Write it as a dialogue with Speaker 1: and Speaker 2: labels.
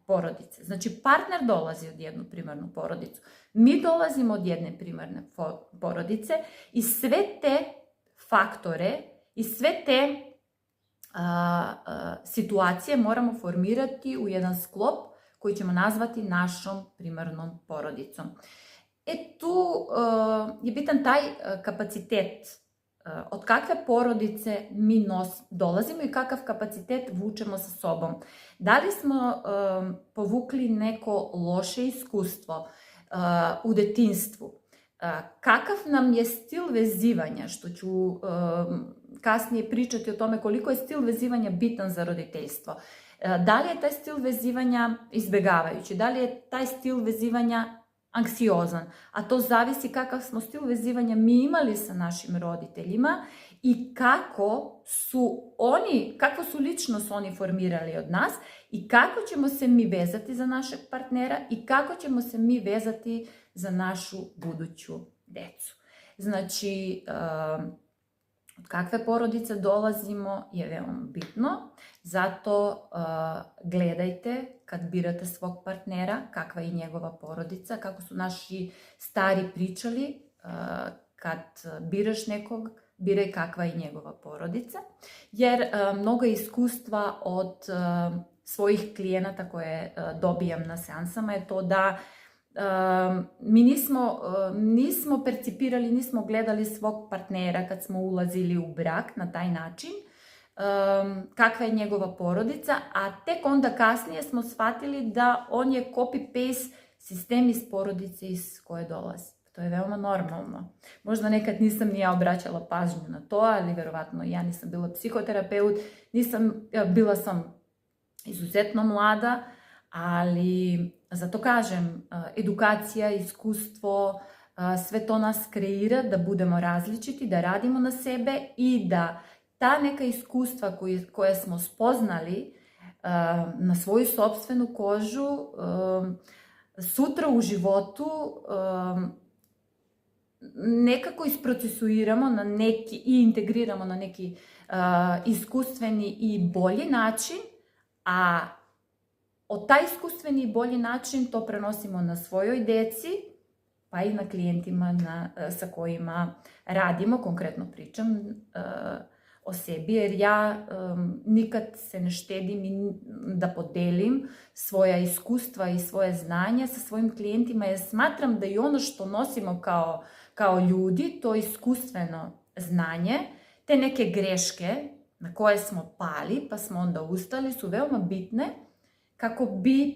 Speaker 1: porodice. Znači, partner dolazi od jednu primarnu porodicu. Mi dolazimo od jedne primarne porodice i sve te faktore i sve te situacije moramo formirati u jedan sklop koji ćemo nazvati našom primarnom porodicom. Tu je bitan taj kapacitet od kakve porodice mi dolazimo i kakav kapacitet vučemo sa sobom. Da li smo povukli neko loše iskustvo u detinjstvu? Kakav nam je stil vezivanja, što ću kasnije pričati o tome koliko je stil vezivanja bitan za roditeljstvo. Da li je taj stil vezivanja izbjegavajući? Da li je taj stil vezivanja anksiozan? A to zavisi kakav smo stil vezivanja mi imali sa našim roditeljima i kakvu su ličnost oni formirali od nas i kako ćemo se mi vezati za našeg partnera i kako ćemo se mi vezati za našu buduću decu. Znači, od kakve porodice dolazimo je veoma bitno, zato gledajte kad birate svog partnera kakva je njegova porodica, kako su naši stari pričali, kad biraš nekog, biraj kakva je njegova porodica, jer mnogo iskustva od svojih klijenata koje dobijam na seansama je to da mi nismo percipirali, nismo gledali svog partnera kad smo ulazili u brak na taj način, kakva je njegova porodica, a tek onda kasnije smo shvatili da on je copy-paste sistem iz porodice iz koje dolazi. To je veoma normalno. Možda nekad nisam ni ja obraćala pažnju na to, ali verovatno ja nisam bila psihoterapeut, bila sam izuzetno mlada, ali zato kažem, edukacija, iskustvo, sve to nas kreira da budemo različiti, da radimo na sebe i da ta neka iskustva koje smo spoznali na svoju sopstvenu kožu, sutra u životu nekako isprocesuiramo i integriramo na neki iskustveni i bolji način, a od taj iskustveni i bolji način to prenosimo na svojoj deci, pa i na klijentima sa kojima radimo. Konkretno pričam o sebi, jer ja nikad se ne štedim da podelim svoja iskustva i svoje znanje sa svojim klijentima, jer smatram da i ono što nosimo kao ljudi, to iskustveno znanje, te neke greške na koje smo pali, pa smo onda ustali, su veoma bitne kako bi